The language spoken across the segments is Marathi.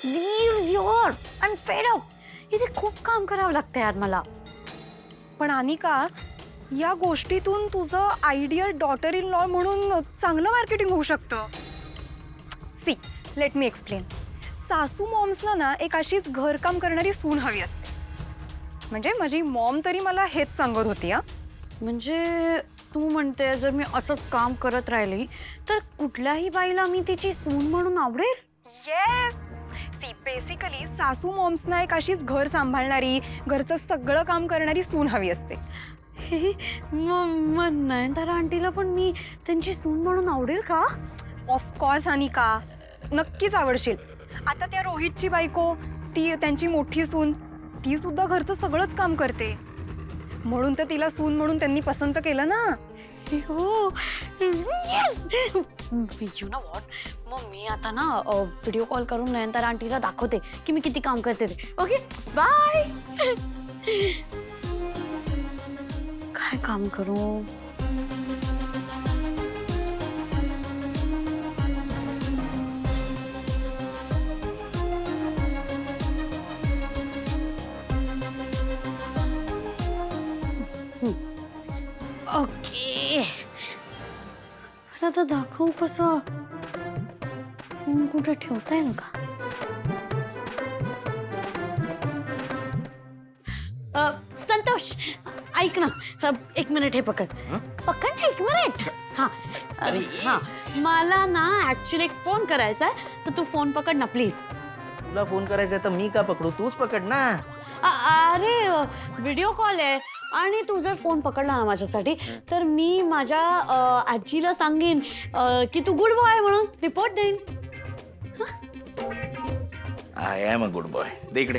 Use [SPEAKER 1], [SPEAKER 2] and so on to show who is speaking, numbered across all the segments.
[SPEAKER 1] प्लीज यार, आय एम फेड अप। इथे खूप काम करावं लागतं यार मला।
[SPEAKER 2] पण अनिका, या गोष्टीतून तुझं आयडियल डॉटर इन लॉ म्हणून चांगलं मार्केटिंग होऊ शकतं। See, let me explain. सासू मॉम्सना ना एक अशीच घरकाम करणारी सून हवी असते। म्हणजे माझी मॉम तरी मला हेच सांगत होती।
[SPEAKER 1] म्हणजे तू म्हणते जर मी असंच काम करत राहिली तर कुठल्याही बाईला मी तिची सून म्हणून आवडेल?
[SPEAKER 2] येस। सी, बेसिकली सासू मॉम्सना एक अशीच घर सांभाळणारी, घरचं सगळं काम करणारी सून हवी असते।
[SPEAKER 1] मग नयनतारा आंटीला पण मी त्यांची सून म्हणून आवडेल का?
[SPEAKER 2] ऑफकोर्स अनिका, नक्कीच आवडशील। आता त्या रोहितची बायको, ती त्यांची मोठी सून, ती सुद्धा घरचं सगळंच काम करते। म्हणून तर तिला सून म्हणून त्यांनी पसंत केलं ना।
[SPEAKER 1] हो, येस। यू नो व्हॉट, मग मी आता ना व्हिडिओ कॉल करून नयनतारा आंटीला दाखवते की मी किती काम करते ते। Okay, bye. काय काम करू? ओके, पण आता दाखवू कसं? फोन कुठे ठेवता येईल का? संतोष, ऐक ना, एक मिनिट हे पकड। पकड ना, एक मिनिट। हाँ हाँ, मला ना ऍक्च्युली एक फोन करायचा आहे, तर तू फोन पकड ना प्लीज।
[SPEAKER 3] तुला फोन करायचा तर मी का पकडू? तूच पकड ना।
[SPEAKER 1] अरे व्हिडिओ कॉल आहे आणि तू जर फोन पकडला ना माझ्यासाठी तर मी माझ्या आजीला सांगेन की तू गुड बॉय म्हणून रिपोर्ट देईन।
[SPEAKER 3] I am a good boy. दे इकडे।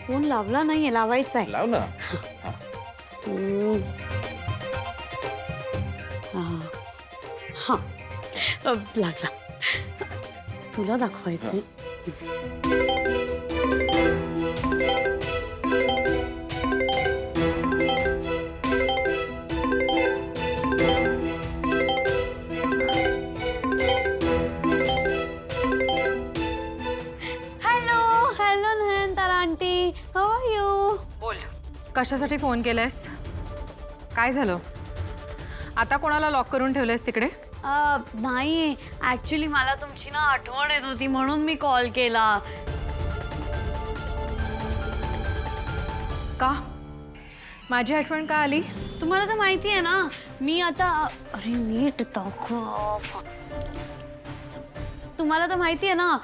[SPEAKER 1] फोन लावला नाहीये, लावायचा आहे।
[SPEAKER 3] लाव ना।
[SPEAKER 1] हा, लागला। तुला दाखवायचं। हाउ आर यू?
[SPEAKER 2] बोल, कशासाठी फोन केलायस? काय झालं? आता कोणाला लॉक करून ठेवलंयस तिकडे?
[SPEAKER 1] नाही, ऍक्च्युली मला तुमची ना आठवण येत होती म्हणून मी कॉल केला।
[SPEAKER 2] का? माझी आठवण का आली?
[SPEAKER 1] तुम्हाला तर माहिती आहे ना, मी आता अरे नीट दाखव। तुम्हाला तर माहिती आहे ना,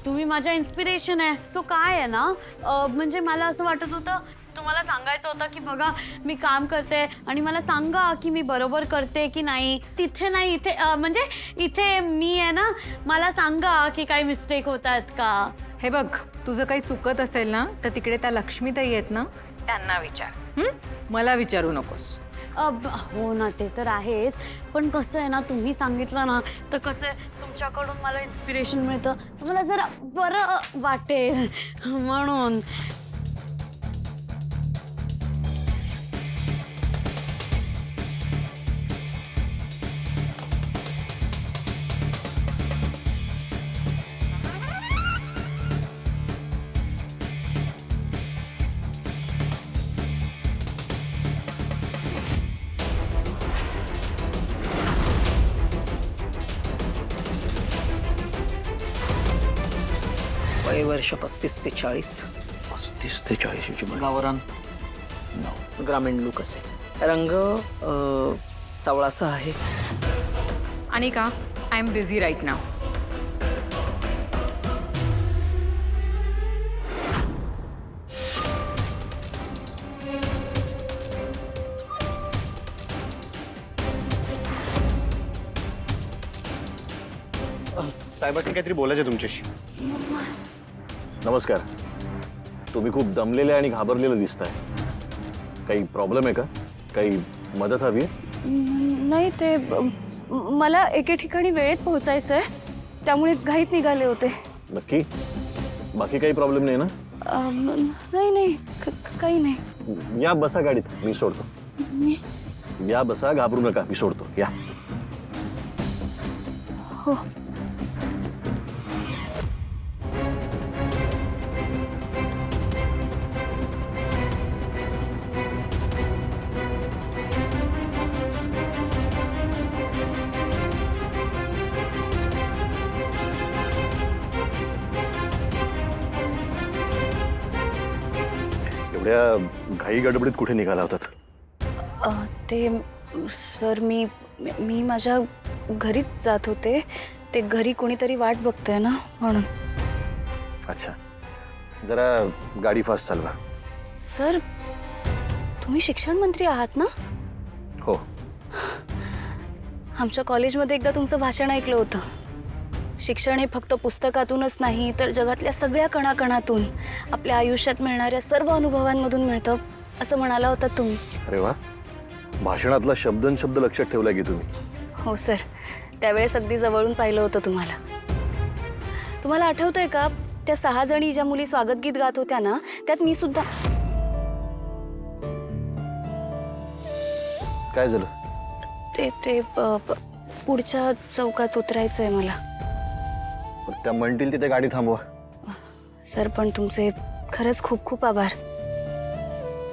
[SPEAKER 1] तुम्ही माझ्या इन्स्पिरेशन आहे। सो काय आहे ना, म्हणजे मला असं वाटत होतं तुम्हाला सांगायचं होतं की बघा मी काम करते आणि मला सांगा की मी बरोबर करते की नाही। तिथे नाही, इथे म्हणजे इथे मी आहे ना, मला सांगा की काही मिस्टेक होतात का।
[SPEAKER 2] हे बघ, तुझं काही चुकत असेल ना तर तिकडे त्या लक्ष्मीताई आहेत ना, त्यांना विचार। मला विचारू नकोस।
[SPEAKER 1] हो ना, ते तर आहेच, पण कसं आहे ना, तुम्ही सांगितलं ना तर कसं तुमच्याकडून मला इन्स्पिरेशन मिळतं, मला जरा बरं वाटेल म्हणून।
[SPEAKER 3] वय वर्ष 35 ते 40। 35 ते 40 गावरान ग्रामीण लुक असे। रंग सावळासा आहे।
[SPEAKER 2] Anika, I am busy right now.
[SPEAKER 4] साहेबांनी काहीतरी बोलायचं तुमच्याशी।
[SPEAKER 5] नमस्कार। तुम्ही खूप दमलेले आणि घाबरलेले दिसताय। काही प्रॉब्लेम आहे का? काही मदत हवी आहे?
[SPEAKER 6] नाही, ते मला एके ठिकाणी वेळेत पोहोचायचंय, त्यामुळे घाईत निघाले होते।
[SPEAKER 5] नक्की? बाकी काही प्रॉब्लेम नाही ना?
[SPEAKER 6] नाही नाही, काही नाही।
[SPEAKER 5] या बसा गाडीत, मी सोडतो। या बसा, घाबरू नका, मी सोडतो। या।
[SPEAKER 6] हो।
[SPEAKER 5] एवढ्या घाई गडबडीत कुठे निघाला होतात?
[SPEAKER 6] ते सर मी माझ्या घरीच जात होते. ते घरी कोणीतरी वाट बघतंय ना म्हणून.
[SPEAKER 5] अच्छा, जरा गाडी फास्ट चालवा.
[SPEAKER 6] सर तुम्ही शिक्षण मंत्री आहात ना?
[SPEAKER 5] हो.
[SPEAKER 6] आमच्या कॉलेजमध्ये एकदा तुमचं भाषण ऐकलं होतं. शिक्षण हे फक्त पुस्तकातूनच नाही तर जगातल्या सगळ्या कणाकणातून आपल्या आयुष्यात मिळणाऱ्या सर्व अनुभवांमधून मिळतं असं म्हणाला होता तुम्ही.
[SPEAKER 5] अरे वा, भाषणातला शब्दन शब्द लक्षात ठेवला की तुम्ही.
[SPEAKER 6] हो सर, त्यावेळेस अगदी जवळून पाहिलं होतं तुम्हाला. तुम्हाला आठवतंय का त्या 6 जणी ज्या मुली स्वागत गीत गात होत्या ना, त्यात मी सुद्धा.
[SPEAKER 5] काय झालं?
[SPEAKER 6] ते पुढच्या चौकात उतरायचंय मला.
[SPEAKER 5] पण त्या म्हणतील तिथे गाडी थांबवा.
[SPEAKER 6] सर पण तुमचे खरंच खूप खूप आभार.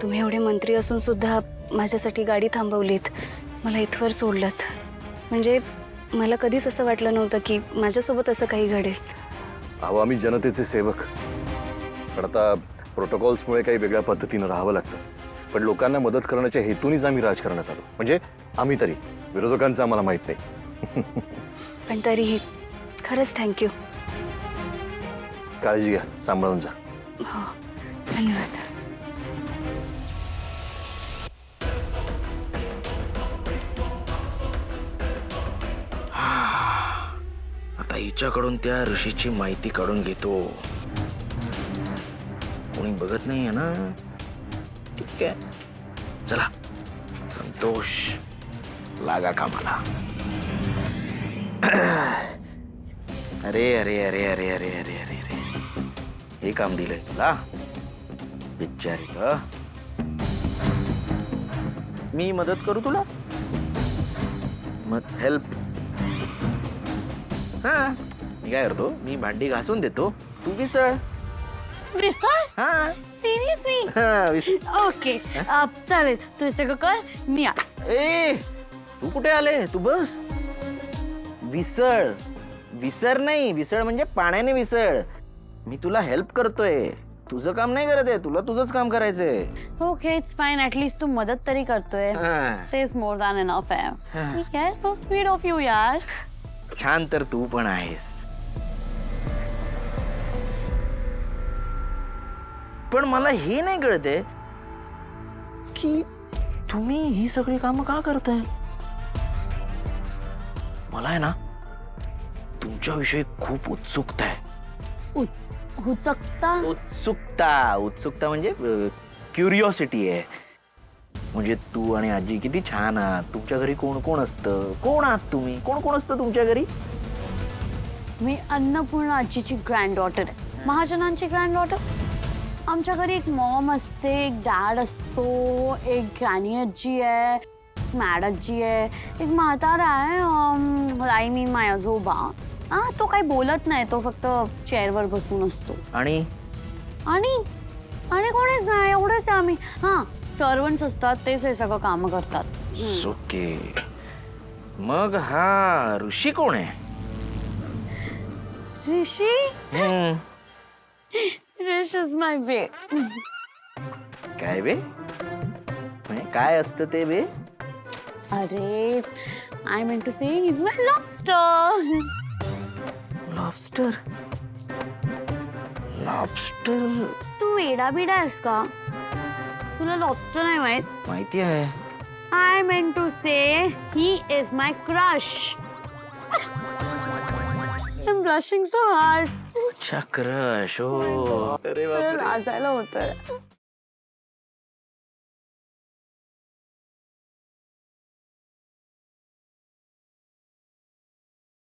[SPEAKER 6] तुम्ही एवढे मंत्री असून सुद्धा माझ्यासाठी गाडी थांबवलीत, मला इथवर सोडलत. म्हणजे मला कधीच असं वाटलं नव्हतं की माझ्यासोबत असं काही घडेल.
[SPEAKER 5] अहो, आम्ही जनतेचे सेवक. पण आता प्रोटोकॉल्समुळे काही वेगळ्या पद्धतीनं राहावं लागतं. पण लोकांना मदत करण्याच्या हेतूनच आम्ही राजकारणात आलो. म्हणजे आम्ही तरी, विरोधकांचं आम्हाला माहीत नाही.
[SPEAKER 6] पण तरीही खरंच थँक्यू.
[SPEAKER 5] काळजी घ्या, सांभाळून जा.
[SPEAKER 6] हो, धन्यवाद.
[SPEAKER 7] आता हिच्याकडून त्या ऋषीची माहिती काढून घेतो. कोणी बघत नाहीये ना? ठीक आहे, चला संतोष, लागा कामाला. अरे अरे अरे अरे अरे अरे अरे अरे, हे काम दिलंय तुला बिचारी ग. मी मदत करू तुला? मग हेल्प. हा, मी काय करतो, मी भांडी घासून देतो, तू विसळ.
[SPEAKER 1] विसर?
[SPEAKER 7] हा
[SPEAKER 1] सिरियसली?
[SPEAKER 7] हा, विसळ.
[SPEAKER 1] ओके, चालेल, तू हे सगळं कर, मी आ.
[SPEAKER 7] ए, तू कुठे आले? तू बस. विसळ, विसर नाही, विसळ म्हणजे पाण्याने विसळ. मी तुला हेल्प करतोय, तुझं काम नाही करत आहे. तुला तुझंच काम करायचंय.
[SPEAKER 1] ओके, इट्स फाईन, ऍटलीस्ट तू मदत तरी करतोय.
[SPEAKER 7] हा.
[SPEAKER 1] तेच मोर दॅन एनफ आहे. ठीक आहे, सो स्वीट ऑफ यू यार.
[SPEAKER 7] छान तर तू पण आहेस. पण मला हे नाही कळते की तुम्ही ही सगळी कामं का करताय. मला आहे ना तुमच्याविषयी खूप उत्सुकता आहे.
[SPEAKER 1] हुचकता?
[SPEAKER 7] उत्सुकता, उत्सुकता म्हणजे क्युरिओसिटी आहे. म्हणजे तू आणि आजी किती छान आहात. तुमच्या घरी कोण कोण असतं? कोण आहात तुम्ही? कोण कोण असतं तुमच्या घरी?
[SPEAKER 1] मी अन्नपूर्णा आजीची ग्रँड डॉटर आहे, महाजनांची ग्रँड डॉटर. आमच्या घरी एक मॉम असते, एक डॅड असतो, एक ग्रॅनी आजी आहे, मॅड आजी आहे, एक म्हातारा आहे, आय मीन माय आजोबा. हा, तो काही बोलत नाही, तो फक्त चेअरवर बसून असतो.
[SPEAKER 7] आणि
[SPEAKER 1] आणि आणि कोणीच नाही, एवढंच आहे आम्ही. हां, सर्वंट्स असतात, तेच हे सगळं कामं करतात.
[SPEAKER 7] ओके. मग हा ऋषी कोण आहे?
[SPEAKER 1] ऋषी?
[SPEAKER 7] हम्म.
[SPEAKER 1] ऋष इज माय बे.
[SPEAKER 7] काय बे? म्हणजे काय असतं ते बे?
[SPEAKER 1] अरे, I mean to say is my lobster.
[SPEAKER 7] Lobster? Lobster
[SPEAKER 1] तू वेडा बिडा आहेस का? तुला लॉबस्टर नाही माहित?
[SPEAKER 7] माहिती आहे.
[SPEAKER 1] I mean to say he is my crush. I am blushing so hard.
[SPEAKER 7] अच्छा, क्रश. हो, अरे बापरे.
[SPEAKER 1] लाजायला होतं.